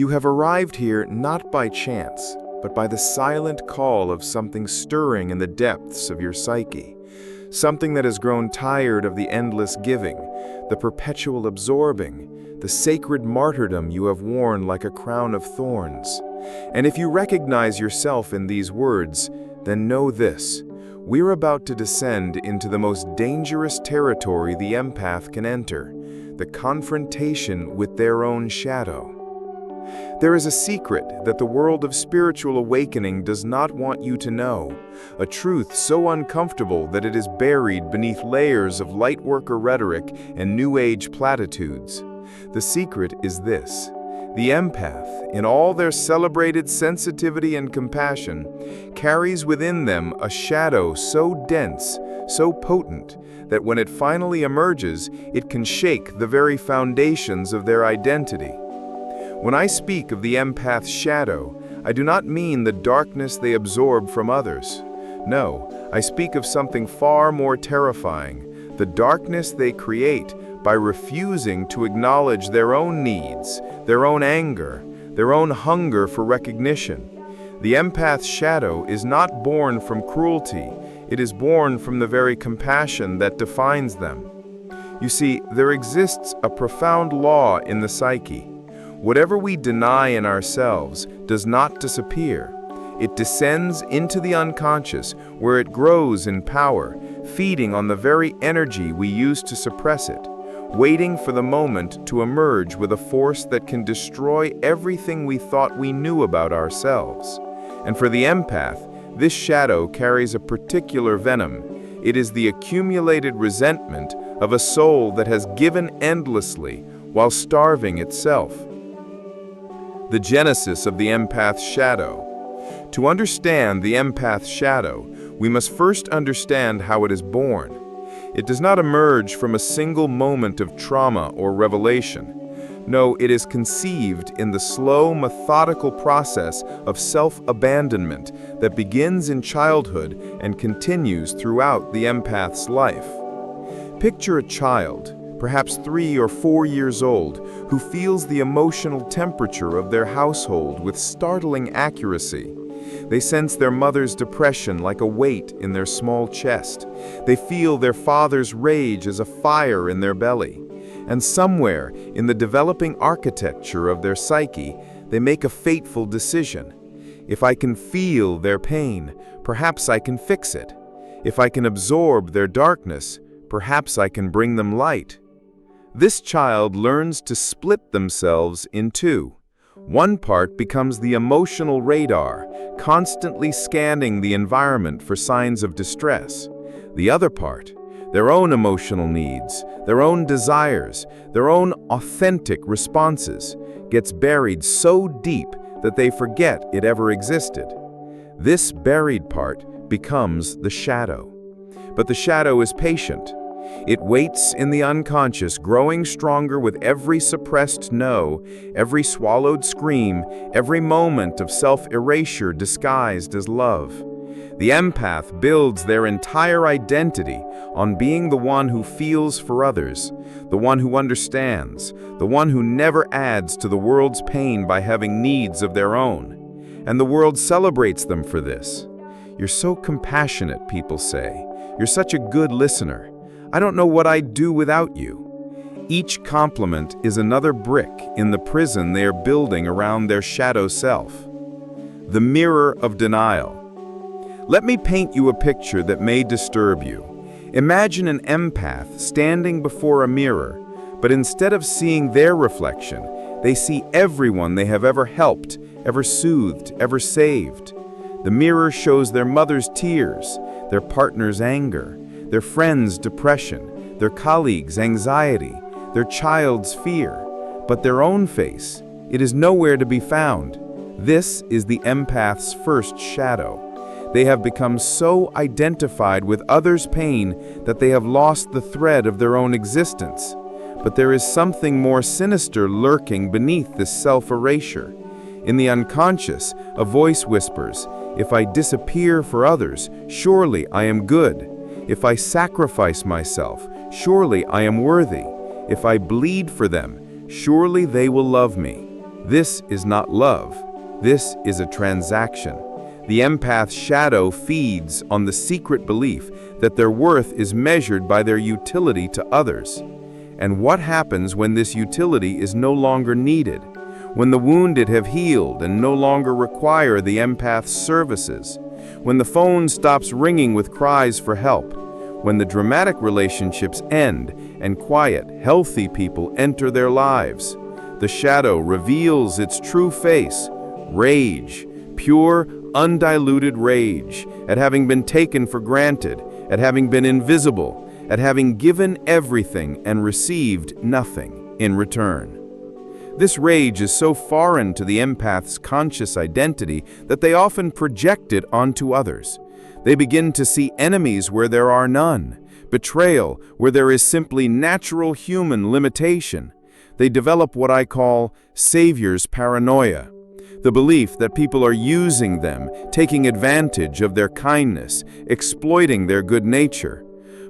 You have arrived here not by chance, but by the silent call of something stirring in the depths of your psyche. Something that has grown tired of the endless giving, the perpetual absorbing, the sacred martyrdom you have worn like a crown of thorns. And if you recognize yourself in these words, then know this: we're about to descend into the most dangerous territory the empath can enter, the confrontation with their own shadow. There is a secret that the world of spiritual awakening does not want you to know, a truth so uncomfortable that it is buried beneath layers of lightworker rhetoric and New Age platitudes. The secret is this: the empath, in all their celebrated sensitivity and compassion, carries within them a shadow so dense, so potent, that when it finally emerges, it can shake the very foundations of their identity. When I speak of the empath's shadow, I do not mean the darkness they absorb from others. No, I speak of something far more terrifying, the darkness they create by refusing to acknowledge their own needs, their own anger, their own hunger for recognition. The empath's shadow is not born from cruelty, it is born from the very compassion that defines them. You see, there exists a profound law in the psyche. Whatever we deny in ourselves does not disappear. It descends into the unconscious, where it grows in power, feeding on the very energy we use to suppress it, waiting for the moment to emerge with a force that can destroy everything we thought we knew about ourselves. And for the empath, this shadow carries a particular venom. It is the accumulated resentment of a soul that has given endlessly while starving itself. The genesis of the empath's shadow. To understand the empath's shadow, we must first understand how it is born. It does not emerge from a single moment of trauma or revelation. No, it is conceived in the slow, methodical process of self-abandonment that begins in childhood and continues throughout the empath's life. Picture a child, perhaps 3 or 4 years old, who feels the emotional temperature of their household with startling accuracy. They sense their mother's depression like a weight in their small chest. They feel their father's rage as a fire in their belly. And somewhere in the developing architecture of their psyche, they make a fateful decision. If I can feel their pain, perhaps I can fix it. If I can absorb their darkness, perhaps I can bring them light. This child learns to split themselves in two. One part becomes the emotional radar, constantly scanning the environment for signs of distress. The other part, their own emotional needs, their own desires, their own authentic responses, gets buried so deep that they forget it ever existed. This buried part becomes the shadow. But the shadow is patient. It waits in the unconscious, growing stronger with every suppressed no, every swallowed scream, every moment of self-erasure disguised as love. The empath builds their entire identity on being the one who feels for others, the one who understands, the one who never adds to the world's pain by having needs of their own. And the world celebrates them for this. "You're so compassionate," people say. "You're such a good listener. I don't know what I'd do without you." Each compliment is another brick in the prison they are building around their shadow self. The mirror of denial. Let me paint you a picture that may disturb you. Imagine an empath standing before a mirror, but instead of seeing their reflection, they see everyone they have ever helped, ever soothed, ever saved. The mirror shows their mother's tears, their partner's anger, their friend's depression, their colleague's anxiety, their child's fear. But their own face, it is nowhere to be found. This is the empath's first shadow. They have become so identified with others' pain that they have lost the thread of their own existence. But there is something more sinister lurking beneath this self-erasure. In the unconscious, a voice whispers, "If I disappear for others, surely I am good. If I sacrifice myself, surely I am worthy. If I bleed for them, surely they will love me." This is not love. This is a transaction. The empath's shadow feeds on the secret belief that their worth is measured by their utility to others. And what happens when this utility is no longer needed? When the wounded have healed and no longer require the empath's services? When the phone stops ringing with cries for help? When the dramatic relationships end and quiet, healthy people enter their lives? The shadow reveals its true face: rage, pure, undiluted rage, at having been taken for granted, at having been invisible, at having given everything and received nothing in return. This rage is so foreign to the empath's conscious identity that they often project it onto others. They begin to see enemies where there are none, betrayal where there is simply natural human limitation. They develop what I call savior's paranoia, the belief that people are using them, taking advantage of their kindness, exploiting their good nature.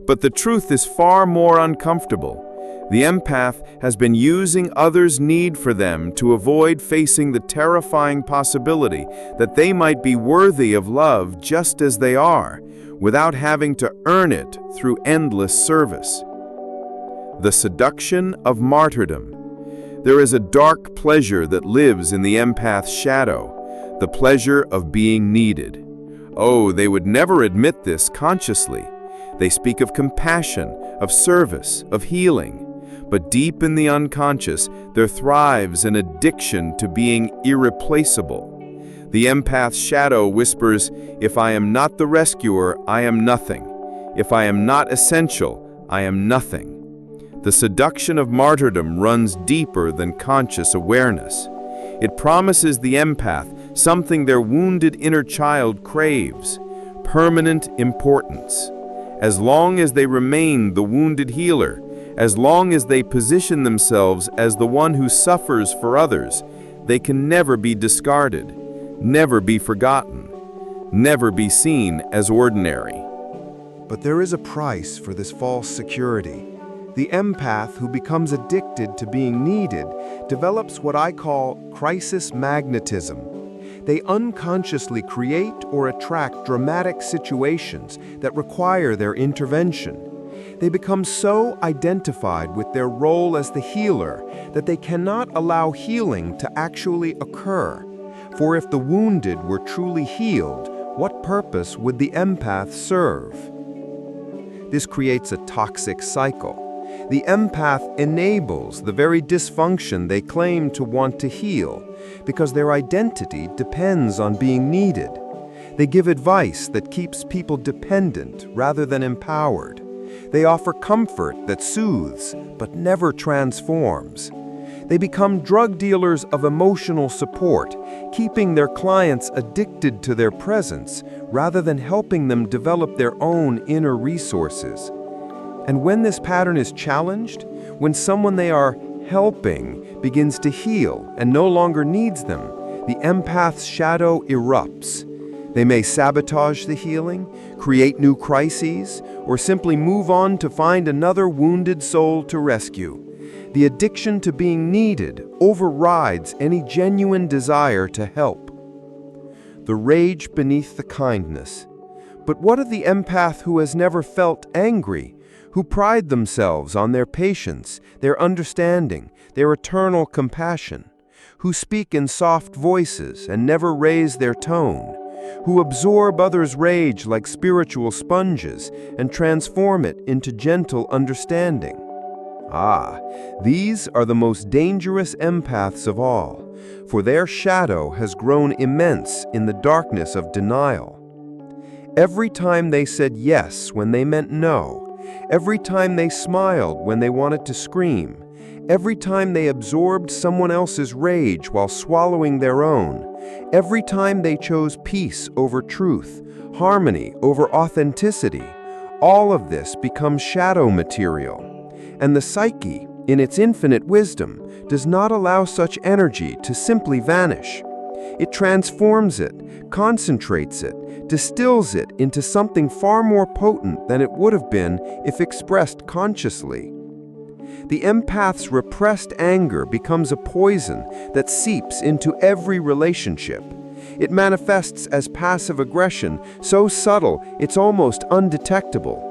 But the truth is far more uncomfortable. The empath has been using others' need for them to avoid facing the terrifying possibility that they might be worthy of love just as they are, without having to earn it through endless service. The seduction of martyrdom. There is a dark pleasure that lives in the empath's shadow, the pleasure of being needed. Oh, they would never admit this consciously. They speak of compassion, of service, of healing. But deep in the unconscious, there thrives an addiction to being irreplaceable. The empath's shadow whispers, "If I am not the rescuer, I am nothing. If I am not essential, I am nothing." The seduction of martyrdom runs deeper than conscious awareness. It promises the empath something their wounded inner child craves: permanent importance. As long as they remain the wounded healer, as long as they position themselves as the one who suffers for others, they can never be discarded, never be forgotten, never be seen as ordinary. But there is a price for this false security. The empath who becomes addicted to being needed develops what I call crisis magnetism. They unconsciously create or attract dramatic situations that require their intervention. They become so identified with their role as the healer that they cannot allow healing to actually occur. For if the wounded were truly healed, what purpose would the empath serve? This creates a toxic cycle. The empath enables the very dysfunction they claim to want to heal because their identity depends on being needed. They give advice that keeps people dependent rather than empowered. They offer comfort that soothes but never transforms. They become drug dealers of emotional support, keeping their clients addicted to their presence rather than helping them develop their own inner resources. And when this pattern is challenged, when someone they are helping begins to heal and no longer needs them, the empath's shadow erupts. They may sabotage the healing, create new crises, or simply move on to find another wounded soul to rescue. The addiction to being needed overrides any genuine desire to help. The rage beneath the kindness. But what of the empath who has never felt angry, who pride themselves on their patience, their understanding, their eternal compassion, who speak in soft voices and never raise their tone, who absorb others' rage like spiritual sponges and transform it into gentle understanding? These are the most dangerous empaths of all, for their shadow has grown immense in the darkness of denial. Every time they said yes when they meant no, every time they smiled when they wanted to scream, every time they absorbed someone else's rage while swallowing their own, every time they chose peace over truth, harmony over authenticity, all of this becomes shadow material. And the psyche, in its infinite wisdom, does not allow such energy to simply vanish. It transforms it, concentrates it, distills it into something far more potent than it would have been if expressed consciously. The empath's repressed anger becomes a poison that seeps into every relationship. It manifests as passive aggression, so subtle it's almost undetectable.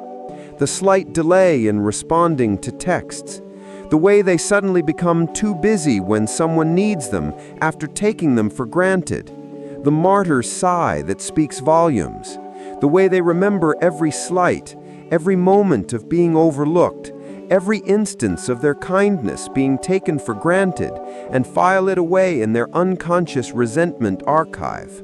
The slight delay in responding to texts, the way they suddenly become too busy when someone needs them after taking them for granted, the martyr's sigh that speaks volumes, the way they remember every slight, every moment of being overlooked, every instance of their kindness being taken for granted, and file it away in their unconscious resentment archive.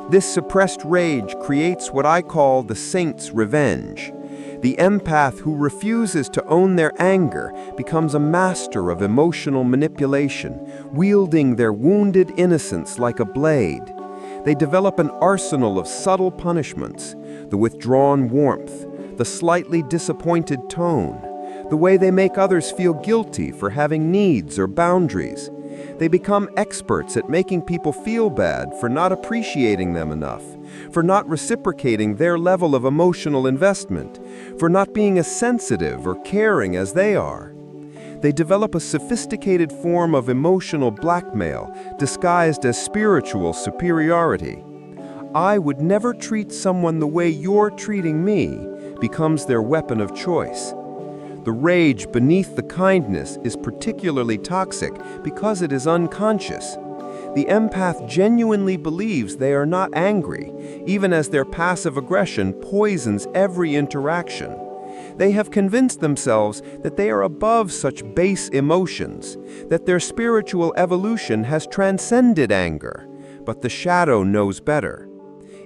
This suppressed rage creates what I call the saint's revenge. The empath who refuses to own their anger becomes a master of emotional manipulation, wielding their wounded innocence like a blade. They develop an arsenal of subtle punishments, the withdrawn warmth, the slightly disappointed tone, the way they make others feel guilty for having needs or boundaries. They become experts at making people feel bad for not appreciating them enough, for not reciprocating their level of emotional investment, for not being as sensitive or caring as they are. They develop a sophisticated form of emotional blackmail disguised as spiritual superiority. "I would never treat someone the way you're treating me" becomes their weapon of choice. The rage beneath the kindness is particularly toxic because it is unconscious. The empath genuinely believes they are not angry, even as their passive aggression poisons every interaction. They have convinced themselves that they are above such base emotions, that their spiritual evolution has transcended anger. But the shadow knows better.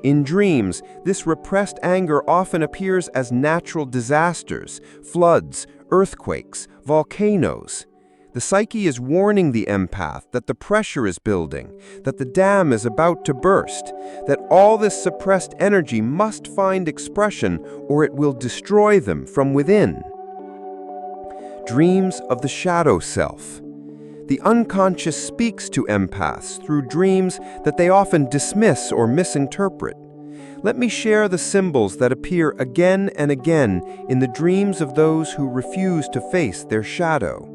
In dreams, this repressed anger often appears as natural disasters, floods, earthquakes, volcanoes. The psyche is warning the empath that the pressure is building, that the dam is about to burst, that all this suppressed energy must find expression or it will destroy them from within. Dreams of the shadow self. The unconscious speaks to empaths through dreams that they often dismiss or misinterpret. Let me share the symbols that appear again and again in the dreams of those who refuse to face their shadow.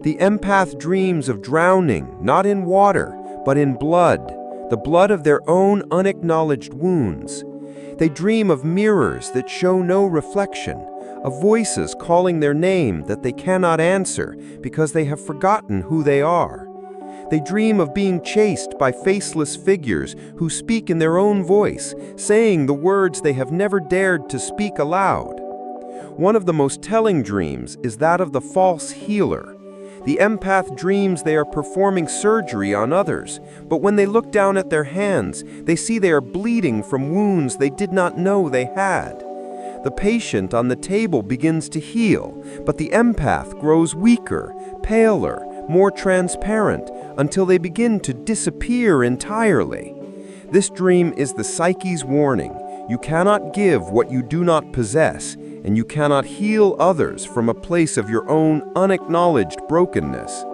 The empath dreams of drowning, not in water, but in blood, the blood of their own unacknowledged wounds. They dream of mirrors that show no reflection, of voices calling their name that they cannot answer because they have forgotten who they are. They dream of being chased by faceless figures who speak in their own voice, saying the words they have never dared to speak aloud. One of the most telling dreams is that of the false healer. The empath dreams they are performing surgery on others, but when they look down at their hands, they see they are bleeding from wounds they did not know they had. The patient on the table begins to heal, but the empath grows weaker, paler, more transparent, until they begin to disappear entirely. This dream is the psyche's warning. You cannot give what you do not possess, and you cannot heal others from a place of your own unacknowledged brokenness.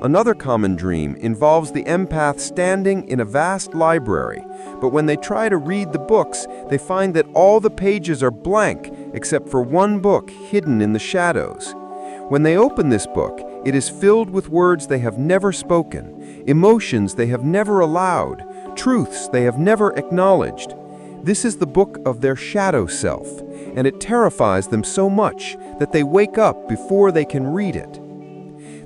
Another common dream involves the empath standing in a vast library, but when they try to read the books, they find that all the pages are blank except for one book hidden in the shadows. When they open this book, it is filled with words they have never spoken, emotions they have never allowed, truths they have never acknowledged. This is the book of their shadow self, and it terrifies them so much that they wake up before they can read it.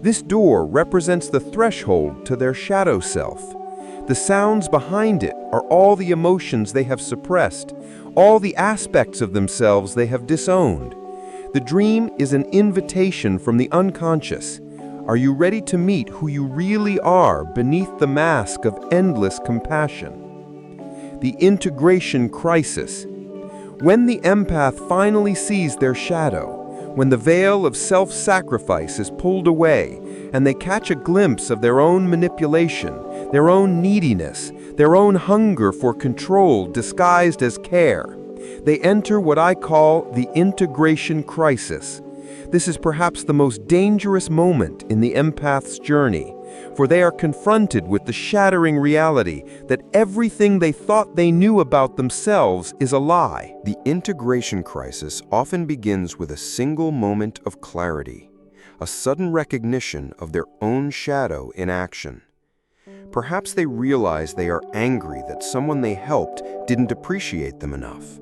This door represents the threshold to their shadow self. The sounds behind it are all the emotions they have suppressed, all the aspects of themselves they have disowned. The dream is an invitation from the unconscious. Are you ready to meet who you really are beneath the mask of endless compassion? The integration crisis. When the empath finally sees their shadow, when the veil of self-sacrifice is pulled away, and they catch a glimpse of their own manipulation, their own neediness, their own hunger for control disguised as care, they enter what I call the integration crisis. This is perhaps the most dangerous moment in the empath's journey, For they are confronted with the shattering reality that everything they thought they knew about themselves is a lie. The integration crisis often begins with a single moment of clarity, a sudden recognition of their own shadow in action. Perhaps they realize they are angry that someone they helped didn't appreciate them enough.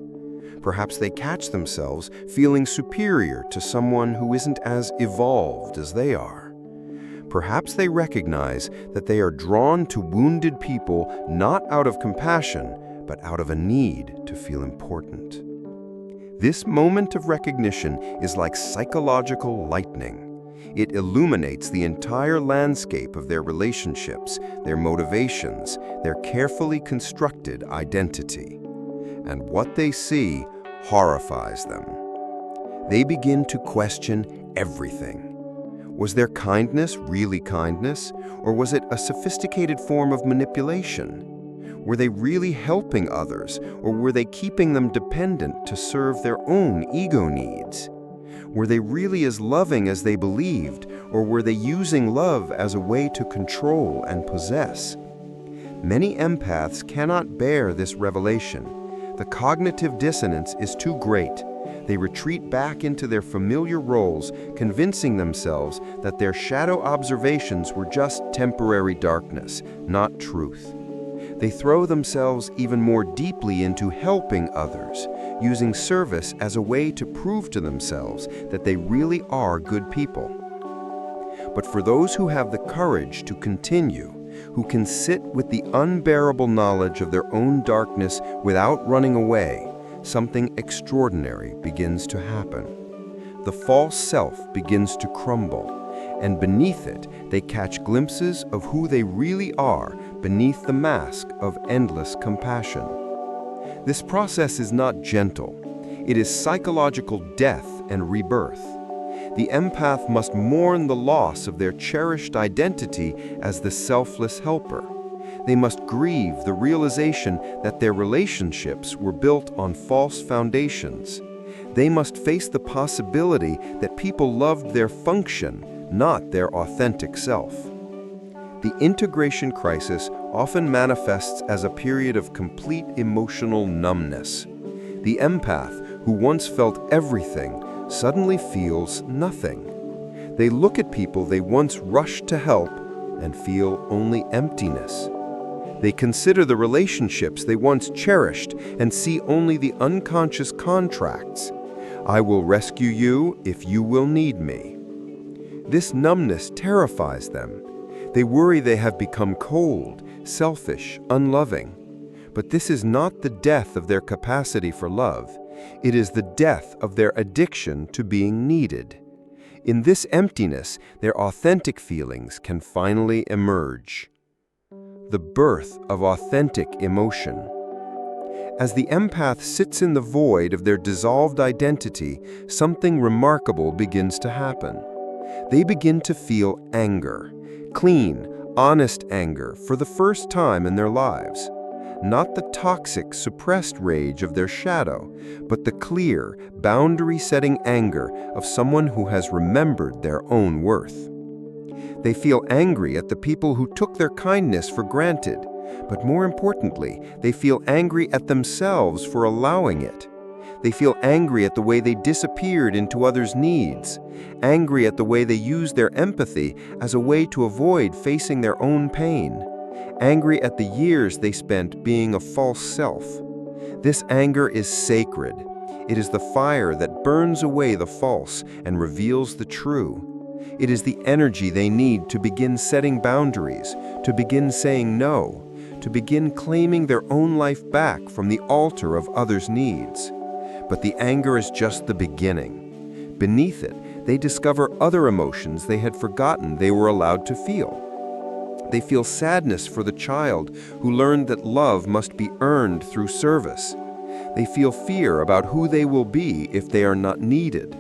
Perhaps they catch themselves feeling superior to someone who isn't as evolved as they are. Perhaps they recognize that they are drawn to wounded people not out of compassion, but out of a need to feel important. This moment of recognition is like psychological lightning. It illuminates the entire landscape of their relationships, their motivations, their carefully constructed identity. And what they see horrifies them. They begin to question everything. Was their kindness really kindness, or was it a sophisticated form of manipulation? Were they really helping others, or were they keeping them dependent to serve their own ego needs? Were they really as loving as they believed, or were they using love as a way to control and possess? Many empaths cannot bear this revelation. The cognitive dissonance is too great. They retreat back into their familiar roles, convincing themselves that their shadow observations were just temporary darkness, not truth. They throw themselves even more deeply into helping others, using service as a way to prove to themselves that they really are good people. But for those who have the courage to continue, who can sit with the unbearable knowledge of their own darkness without running away, something extraordinary begins to happen. The false self begins to crumble, and beneath it, they catch glimpses of who they really are beneath the mask of endless compassion. This process is not gentle. It is psychological death and rebirth. The empath must mourn the loss of their cherished identity as the selfless helper. They must grieve the realization that their relationships were built on false foundations. They must face the possibility that people loved their function, not their authentic self. The integration crisis often manifests as a period of complete emotional numbness. The empath, who once felt everything, suddenly feels nothing. They look at people they once rushed to help and feel only emptiness. They consider the relationships they once cherished and see only the unconscious contracts. I will rescue you if you will need me. This numbness terrifies them. They worry they have become cold, selfish, unloving. But this is not the death of their capacity for love. It is the death of their addiction to being needed. In this emptiness, their authentic feelings can finally emerge. The birth of authentic emotion. As the empath sits in the void of their dissolved identity, something remarkable begins to happen. They begin to feel anger, clean, honest anger for the first time in their lives. Not the toxic, suppressed rage of their shadow, but the clear, boundary-setting anger of someone who has remembered their own worth. They feel angry at the people who took their kindness for granted, but more importantly, they feel angry at themselves for allowing it. They feel angry at the way they disappeared into others' needs, angry at the way they used their empathy as a way to avoid facing their own pain, angry at the years they spent being a false self. This anger is sacred. It is the fire that burns away the false and reveals the true. It is the energy they need to begin setting boundaries, to begin saying no, to begin claiming their own life back from the altar of others' needs. But the anger is just the beginning. Beneath it, they discover other emotions they had forgotten they were allowed to feel. They feel sadness for the child who learned that love must be earned through service. They feel fear about who they will be if they are not needed.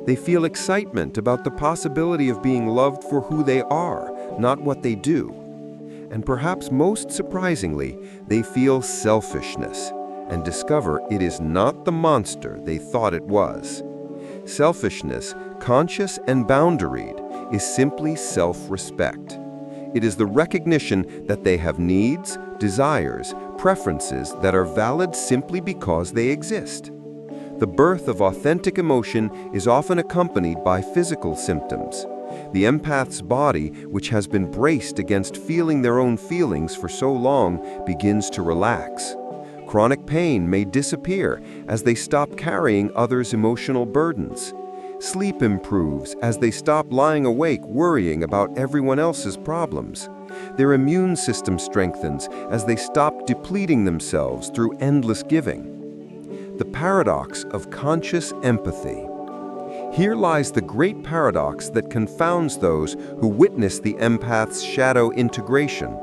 They feel excitement about the possibility of being loved for who they are, not what they do. And perhaps most surprisingly, they feel selfishness and discover it is not the monster they thought it was. Selfishness, conscious and boundaried, is simply self-respect. It is the recognition that they have needs, desires, preferences that are valid simply because they exist. The birth of authentic emotion is often accompanied by physical symptoms. The empath's body, which has been braced against feeling their own feelings for so long, begins to relax. Chronic pain may disappear as they stop carrying others' emotional burdens. Sleep improves as they stop lying awake worrying about everyone else's problems. Their immune system strengthens as they stop depleting themselves through endless giving. The paradox of conscious empathy. Here lies the great paradox that confounds those who witness the empath's shadow integration.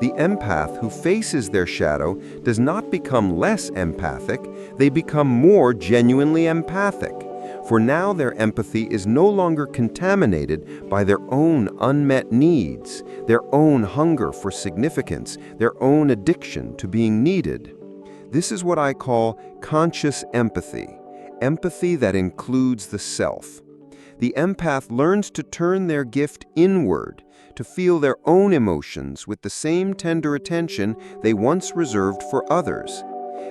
The empath who faces their shadow does not become less empathic, they become more genuinely empathic. For now their empathy is no longer contaminated by their own unmet needs, their own hunger for significance, their own addiction to being needed. This is what I call conscious empathy, empathy that includes the self. The empath learns to turn their gift inward, to feel their own emotions with the same tender attention they once reserved for others.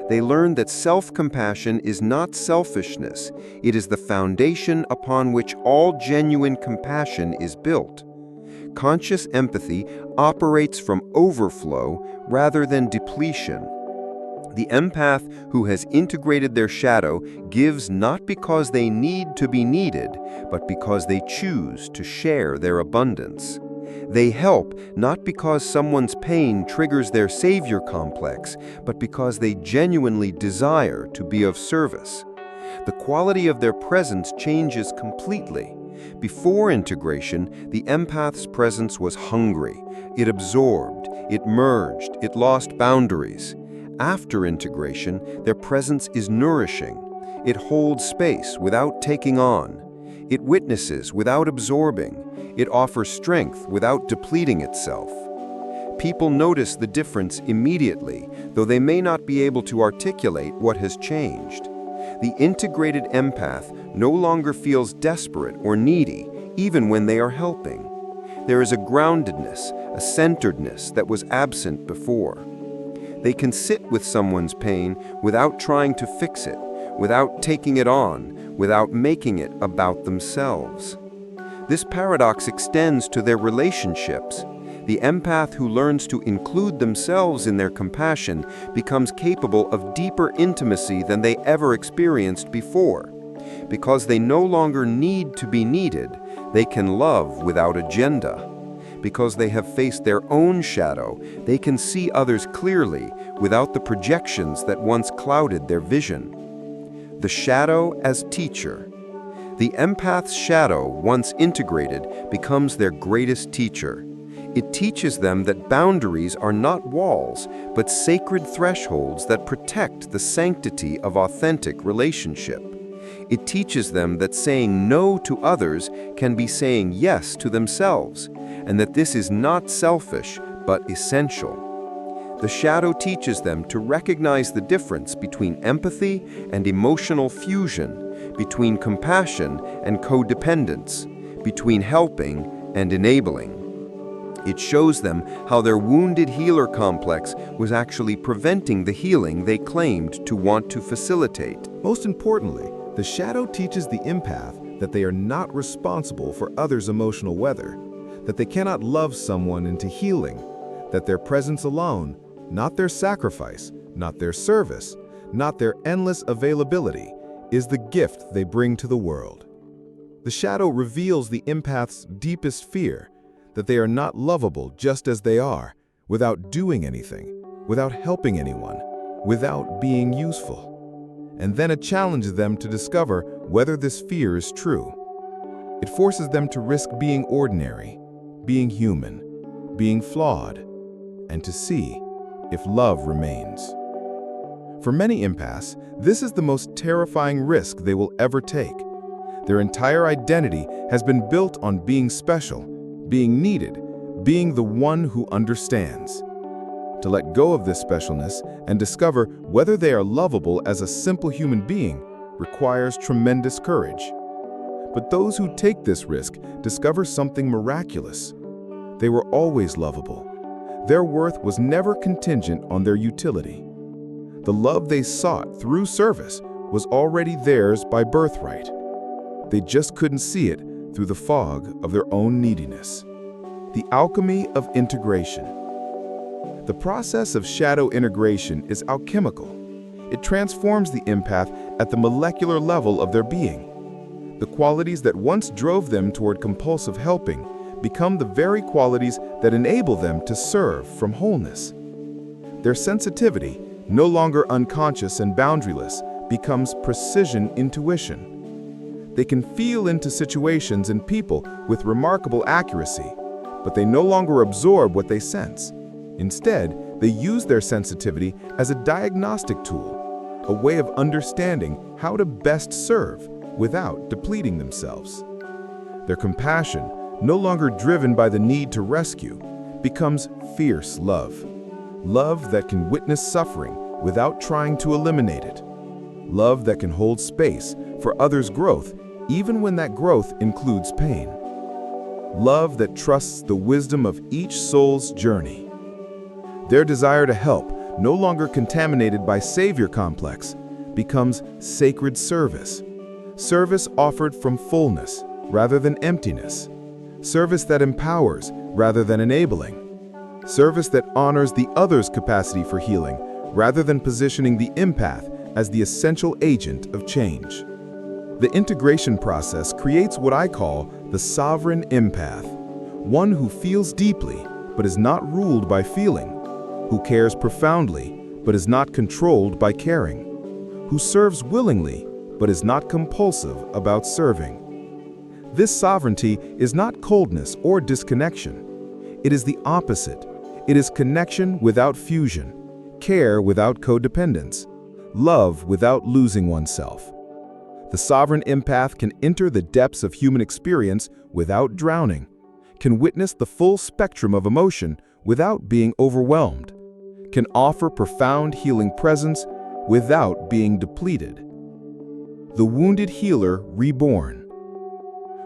They learn that self-compassion is not selfishness, it is the foundation upon which all genuine compassion is built. Conscious empathy operates from overflow rather than depletion. The empath who has integrated their shadow gives not because they need to be needed, but because they choose to share their abundance. They help not because someone's pain triggers their savior complex, but because they genuinely desire to be of service. The quality of their presence changes completely. Before integration, the empath's presence was hungry. It absorbed, it merged, it lost boundaries. After integration, their presence is nourishing. It holds space without taking on. It witnesses without absorbing. It offers strength without depleting itself. People notice the difference immediately, though they may not be able to articulate what has changed. The integrated empath no longer feels desperate or needy, even when they are helping. There is a groundedness, a centeredness that was absent before. They can sit with someone's pain without trying to fix it, without taking it on, without making it about themselves. This paradox extends to their relationships. The empath who learns to include themselves in their compassion becomes capable of deeper intimacy than they ever experienced before. Because they no longer need to be needed, they can love without agenda. Because they have faced their own shadow, they can see others clearly without the projections that once clouded their vision. The shadow as teacher. The empath's shadow, once integrated, becomes their greatest teacher. It teaches them that boundaries are not walls, but sacred thresholds that protect the sanctity of authentic relationship. It teaches them that saying no to others can be saying yes to themselves, and that this is not selfish, but essential. The shadow teaches them to recognize the difference between empathy and emotional fusion, between compassion and codependence, between helping and enabling. It shows them how their wounded healer complex was actually preventing the healing they claimed to want to facilitate. Most importantly, the shadow teaches the empath that they are not responsible for others' emotional weather, that they cannot love someone into healing, that their presence alone, not their sacrifice, not their service, not their endless availability, is the gift they bring to the world. The shadow reveals the empath's deepest fear, that they are not lovable just as they are, without doing anything, without helping anyone, without being useful. And then it challenges them to discover whether this fear is true. It forces them to risk being ordinary, being human, being flawed, and to see if love remains. For many empaths, this is the most terrifying risk they will ever take. Their entire identity has been built on being special, being needed, being the one who understands. To let go of this specialness and discover whether they are lovable as a simple human being requires tremendous courage. But those who take this risk discover something miraculous. They were always lovable. Their worth was never contingent on their utility. The love they sought through service was already theirs by birthright. They just couldn't see it through the fog of their own neediness. The alchemy of integration. The process of shadow integration is alchemical. It transforms the empath at the molecular level of their being. The qualities that once drove them toward compulsive helping become the very qualities that enable them to serve from wholeness. Their sensitivity, no longer unconscious and boundaryless, becomes precision intuition. They can feel into situations and people with remarkable accuracy, but they no longer absorb what they sense. Instead, they use their sensitivity as a diagnostic tool, a way of understanding how to best serve without depleting themselves. Their compassion, no longer driven by the need to rescue, becomes fierce love. Love that can witness suffering without trying to eliminate it. Love that can hold space for others' growth even when that growth includes pain. Love that trusts the wisdom of each soul's journey. Their desire to help, no longer contaminated by savior complex, becomes sacred service. Service offered from fullness rather than emptiness. Service that empowers rather than enabling. Service that honors the other's capacity for healing rather than positioning the empath as the essential agent of change. The integration process creates what I call the sovereign empath, one who feels deeply but is not ruled by feeling, who cares profoundly but is not controlled by caring, who serves willingly but is not compulsive about serving. This sovereignty is not coldness or disconnection. It is the opposite. It is connection without fusion, care without codependence, love without losing oneself. The sovereign empath can enter the depths of human experience without drowning, can witness the full spectrum of emotion without being overwhelmed, can offer profound healing presence without being depleted. The wounded healer reborn.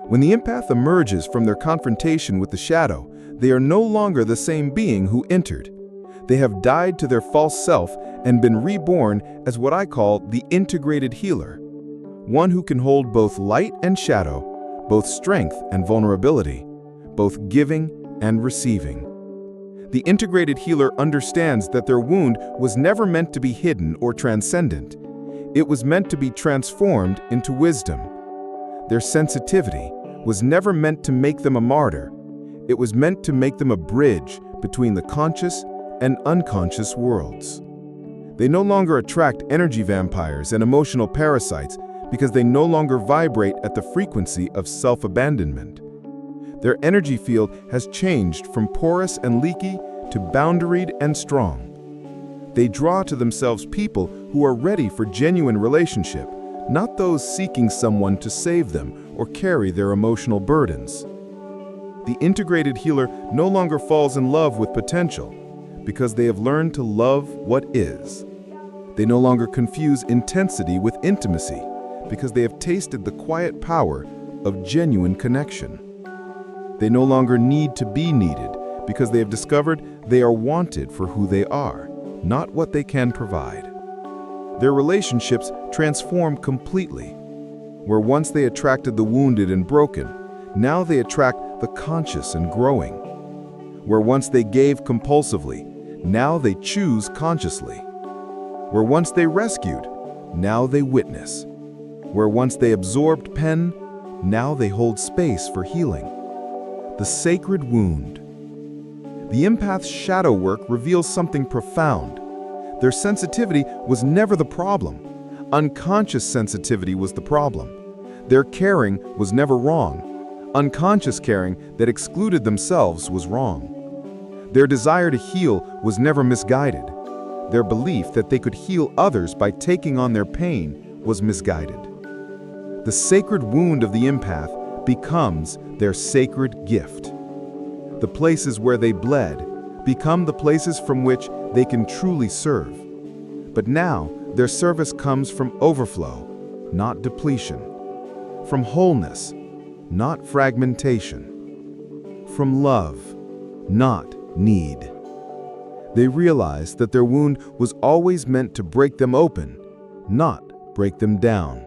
When the empath emerges from their confrontation with the shadow, they are no longer the same being who entered. They have died to their false self and been reborn as what I call the integrated healer, one who can hold both light and shadow, both strength and vulnerability, both giving and receiving. The integrated healer understands that their wound was never meant to be hidden or transcendent. It was meant to be transformed into wisdom. Their sensitivity was never meant to make them a martyr. It was meant to make them a bridge between the conscious and unconscious worlds. They no longer attract energy vampires and emotional parasites because they no longer vibrate at the frequency of self-abandonment. Their energy field has changed from porous and leaky to boundaried and strong. They draw to themselves people who are ready for genuine relationship, not those seeking someone to save them or carry their emotional burdens. The integrated healer no longer falls in love with potential because they have learned to love what is. They no longer confuse intensity with intimacy because they have tasted the quiet power of genuine connection. They no longer need to be needed because they have discovered they are wanted for who they are, not what they can provide. Their relationships transform completely. Where once they attracted the wounded and broken, now they attract the conscious and growing. Where once they gave compulsively, now they choose consciously. Where once they rescued, now they witness. Where once they absorbed pain, now they hold space for healing. The sacred wound. The empath's shadow work reveals something profound. Their sensitivity was never the problem. Unconscious sensitivity was the problem. Their caring was never wrong. Unconscious caring that excluded themselves was wrong. Their desire to heal was never misguided. Their belief that they could heal others by taking on their pain was misguided. The sacred wound of the empath becomes their sacred gift. The places where they bled become the places from which they can truly serve. But now, their service comes from overflow, not depletion. From wholeness, not fragmentation. From love, not need. They realized that their wound was always meant to break them open, not break them down.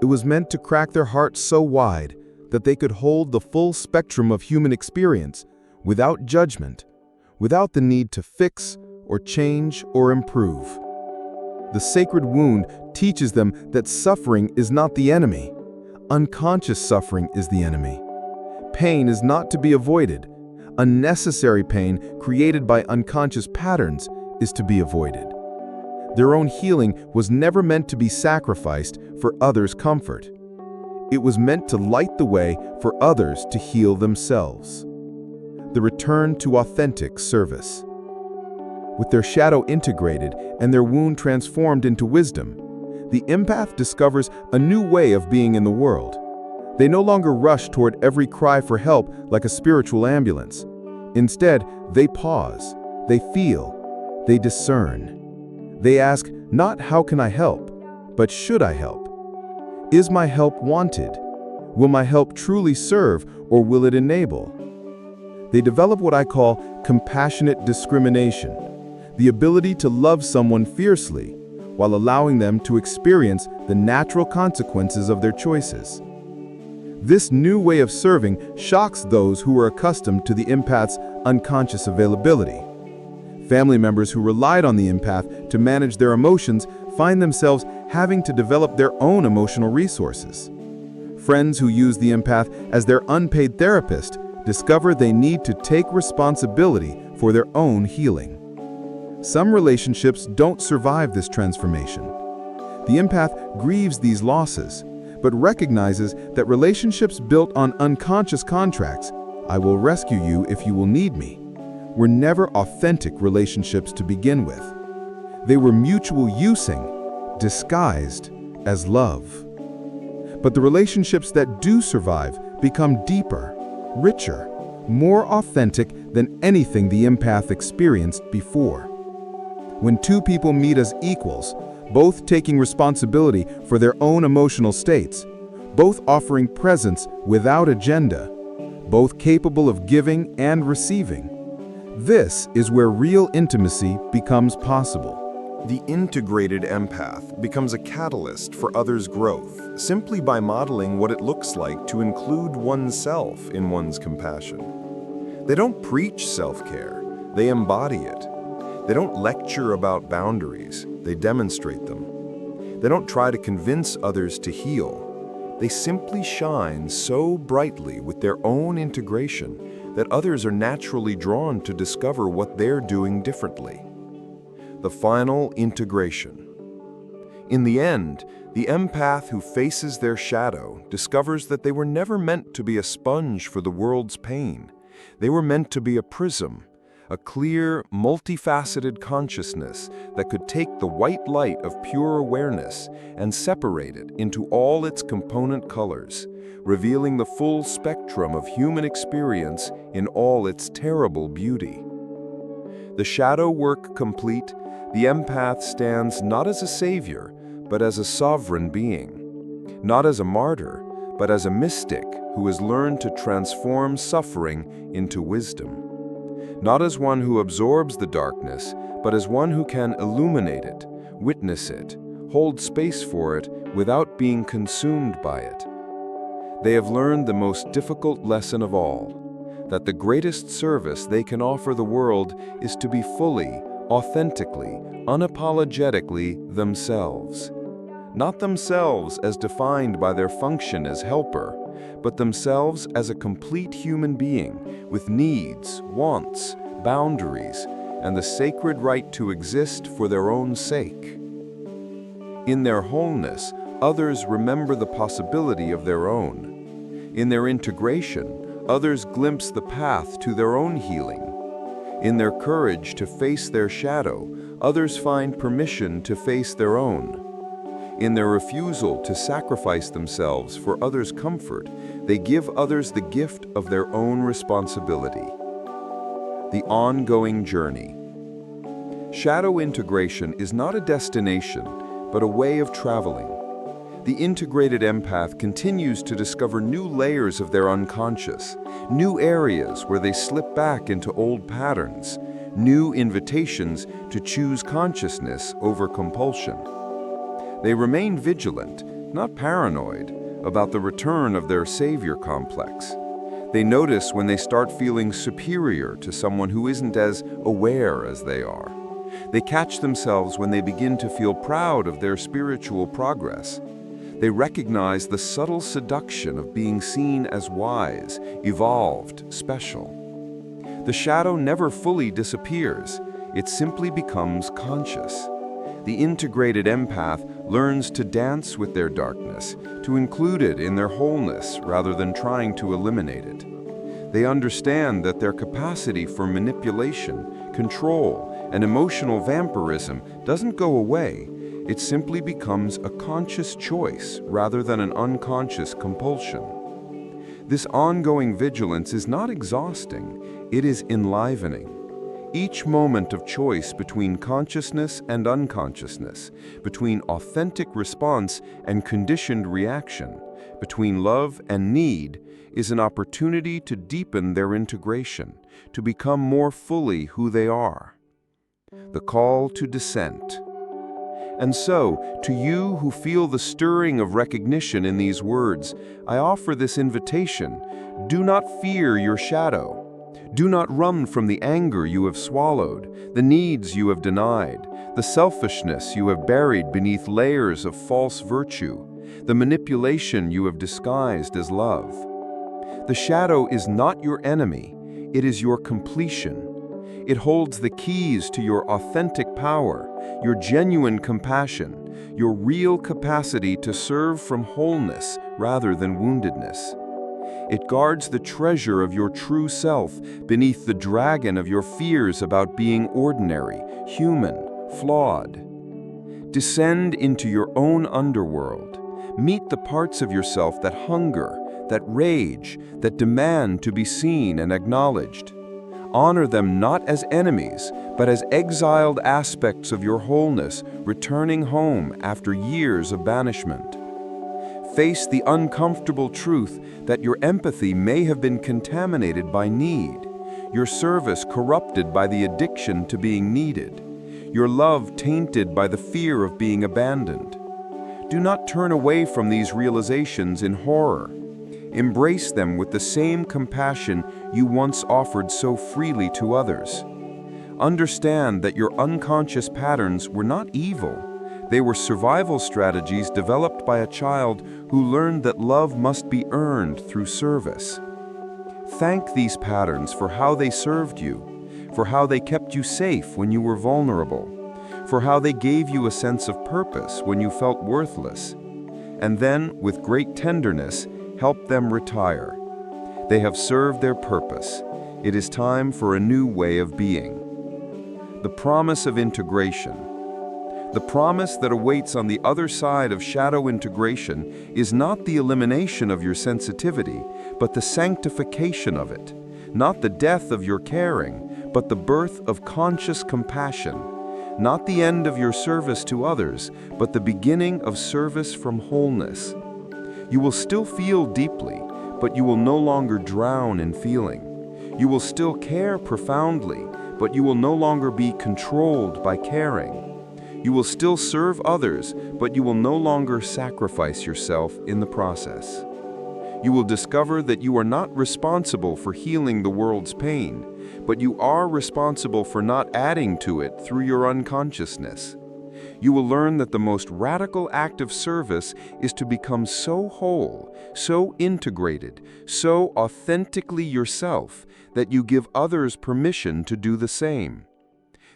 It was meant to crack their hearts so wide that they could hold the full spectrum of human experience without judgment, without the need to fix or change or improve. The sacred wound teaches them that suffering is not the enemy. Unconscious suffering is the enemy. Pain is not to be avoided. Unnecessary pain created by unconscious patterns is to be avoided. Their own healing was never meant to be sacrificed for others' comfort. It was meant to light the way for others to heal themselves. The return to authentic service. With their shadow integrated and their wound transformed into wisdom, the empath discovers a new way of being in the world. They no longer rush toward every cry for help like a spiritual ambulance. Instead, they pause, they feel, they discern. They ask, not how can I help, but should I help? Is my help wanted? Will my help truly serve, or will it enable? They develop what I call compassionate discrimination, the ability to love someone fiercely while allowing them to experience the natural consequences of their choices. This new way of serving shocks those who are accustomed to the empath's unconscious availability. Family members who relied on the empath to manage their emotions find themselves having to develop their own emotional resources. Friends who use the empath as their unpaid therapist discover they need to take responsibility for their own healing. Some relationships don't survive this transformation. The empath grieves these losses, but recognizes that relationships built on unconscious contracts, I will rescue you if you will need me, were never authentic relationships to begin with. They were mutual using, disguised as love. But the relationships that do survive become deeper, richer, more authentic than anything the empath experienced before. When two people meet as equals, both taking responsibility for their own emotional states, both offering presence without agenda, both capable of giving and receiving, this is where real intimacy becomes possible. The integrated empath becomes a catalyst for others' growth simply by modeling what it looks like to include oneself in one's compassion. They don't preach self-care, they embody it. They don't lecture about boundaries, they demonstrate them. They don't try to convince others to heal. They simply shine so brightly with their own integration that others are naturally drawn to discover what they're doing differently. The final integration. In the end, the empath who faces their shadow discovers that they were never meant to be a sponge for the world's pain. They were meant to be a prism, a clear, multifaceted consciousness that could take the white light of pure awareness and separate it into all its component colors, revealing the full spectrum of human experience in all its terrible beauty. The shadow work complete, the empath stands not as a savior, but as a sovereign being, not as a martyr, but as a mystic who has learned to transform suffering into wisdom. Not as one who absorbs the darkness, but as one who can illuminate it, witness it, hold space for it without being consumed by it. They have learned the most difficult lesson of all, that the greatest service they can offer the world is to be fully, authentically, unapologetically themselves. Not themselves as defined by their function as helper, but themselves as a complete human being with needs, wants, boundaries, and the sacred right to exist for their own sake. In their wholeness, others remember the possibility of their own. In their integration, others glimpse the path to their own healing. In their courage to face their shadow, others find permission to face their own. In their refusal to sacrifice themselves for others' comfort, they give others the gift of their own responsibility. The ongoing journey. Shadow integration is not a destination, but a way of traveling. The integrated empath continues to discover new layers of their unconscious, new areas where they slip back into old patterns, new invitations to choose consciousness over compulsion. They remain vigilant, not paranoid, about the return of their savior complex. They notice when they start feeling superior to someone who isn't as aware as they are. They catch themselves when they begin to feel proud of their spiritual progress. They recognize the subtle seduction of being seen as wise, evolved, special. The shadow never fully disappears, it simply becomes conscious. The integrated empath learns to dance with their darkness, to include it in their wholeness rather than trying to eliminate it. They understand that their capacity for manipulation, control, and emotional vampirism doesn't go away. It simply becomes a conscious choice rather than an unconscious compulsion. This ongoing vigilance is not exhausting, it is enlivening. Each moment of choice between consciousness and unconsciousness, between authentic response and conditioned reaction, between love and need, is an opportunity to deepen their integration, to become more fully who they are. The call to descent. And so, to you who feel the stirring of recognition in these words, I offer this invitation: do not fear your shadow. Do not run from the anger you have swallowed, the needs you have denied, the selfishness you have buried beneath layers of false virtue, the manipulation you have disguised as love. The shadow is not your enemy, it is your completion. It holds the keys to your authentic power, your genuine compassion, your real capacity to serve from wholeness rather than woundedness. It guards the treasure of your true self beneath the dragon of your fears about being ordinary, human, flawed. Descend into your own underworld. Meet the parts of yourself that hunger, that rage, that demand to be seen and acknowledged. Honor them not as enemies, but as exiled aspects of your wholeness returning home after years of banishment. Face the uncomfortable truth that your empathy may have been contaminated by need, your service corrupted by the addiction to being needed, your love tainted by the fear of being abandoned. Do not turn away from these realizations in horror. Embrace them with the same compassion you once offered so freely to others. Understand that your unconscious patterns were not evil. They were survival strategies developed by a child who learned that love must be earned through service. Thank these patterns for how they served you, for how they kept you safe when you were vulnerable, for how they gave you a sense of purpose when you felt worthless. And then, with great tenderness, help them retire. They have served their purpose. It is time for a new way of being. The promise of integration. The promise that awaits on the other side of shadow integration is not the elimination of your sensitivity, but the sanctification of it. Not the death of your caring, but the birth of conscious compassion. Not the end of your service to others, but the beginning of service from wholeness. You will still feel deeply, but you will no longer drown in feeling. You will still care profoundly, but you will no longer be controlled by caring. You will still serve others, but you will no longer sacrifice yourself in the process. You will discover that you are not responsible for healing the world's pain, but you are responsible for not adding to it through your unconsciousness. You will learn that the most radical act of service is to become so whole, so integrated, so authentically yourself that you give others permission to do the same.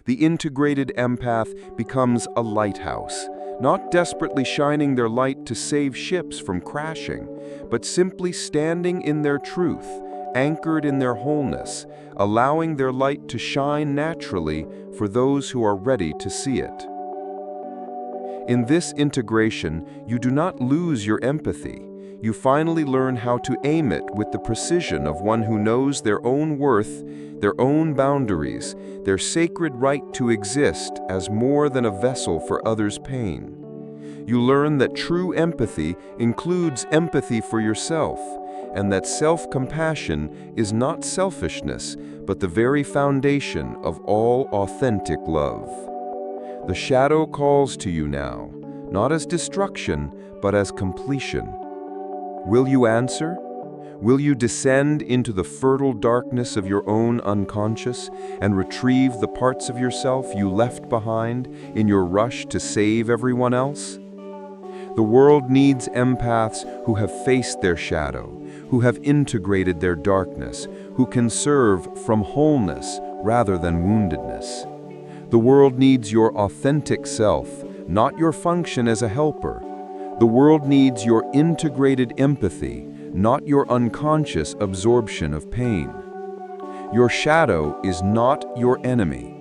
The integrated empath becomes a lighthouse, not desperately shining their light to save ships from crashing, but simply standing in their truth, anchored in their wholeness, allowing their light to shine naturally for those who are ready to see it. In this integration, you do not lose your empathy. You finally learn how to aim it with the precision of one who knows their own worth, their own boundaries, their sacred right to exist as more than a vessel for others' pain. You learn that true empathy includes empathy for yourself, and that self-compassion is not selfishness, but the very foundation of all authentic love. The shadow calls to you now, not as destruction, but as completion. Will you answer? Will you descend into the fertile darkness of your own unconscious and retrieve the parts of yourself you left behind in your rush to save everyone else? The world needs empaths who have faced their shadow, who have integrated their darkness, who can serve from wholeness rather than woundedness. The world needs your authentic self, not your function as a helper. The world needs your integrated empathy, not your unconscious absorption of pain. Your shadow is not your enemy.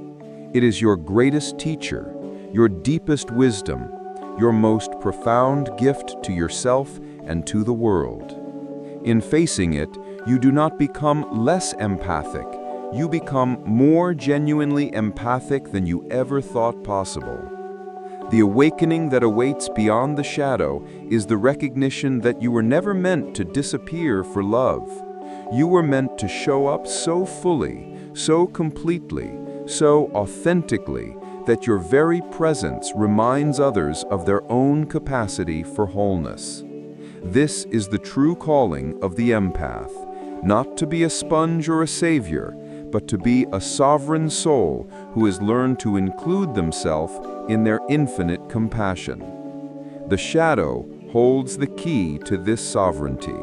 It is your greatest teacher, your deepest wisdom, your most profound gift to yourself and to the world. In facing it, you do not become less empathic. You become more genuinely empathic than you ever thought possible. The awakening that awaits beyond the shadow is the recognition that you were never meant to disappear for love. You were meant to show up so fully, so completely, so authentically, that your very presence reminds others of their own capacity for wholeness. This is the true calling of the empath, not to be a sponge or a savior, but to be a sovereign soul who has learned to include themselves in their infinite compassion. The shadow holds the key to this sovereignty.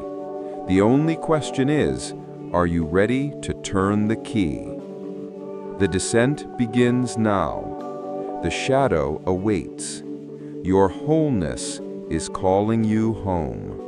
The only question is, are you ready to turn the key? The descent begins now. The shadow awaits. Your wholeness is calling you home.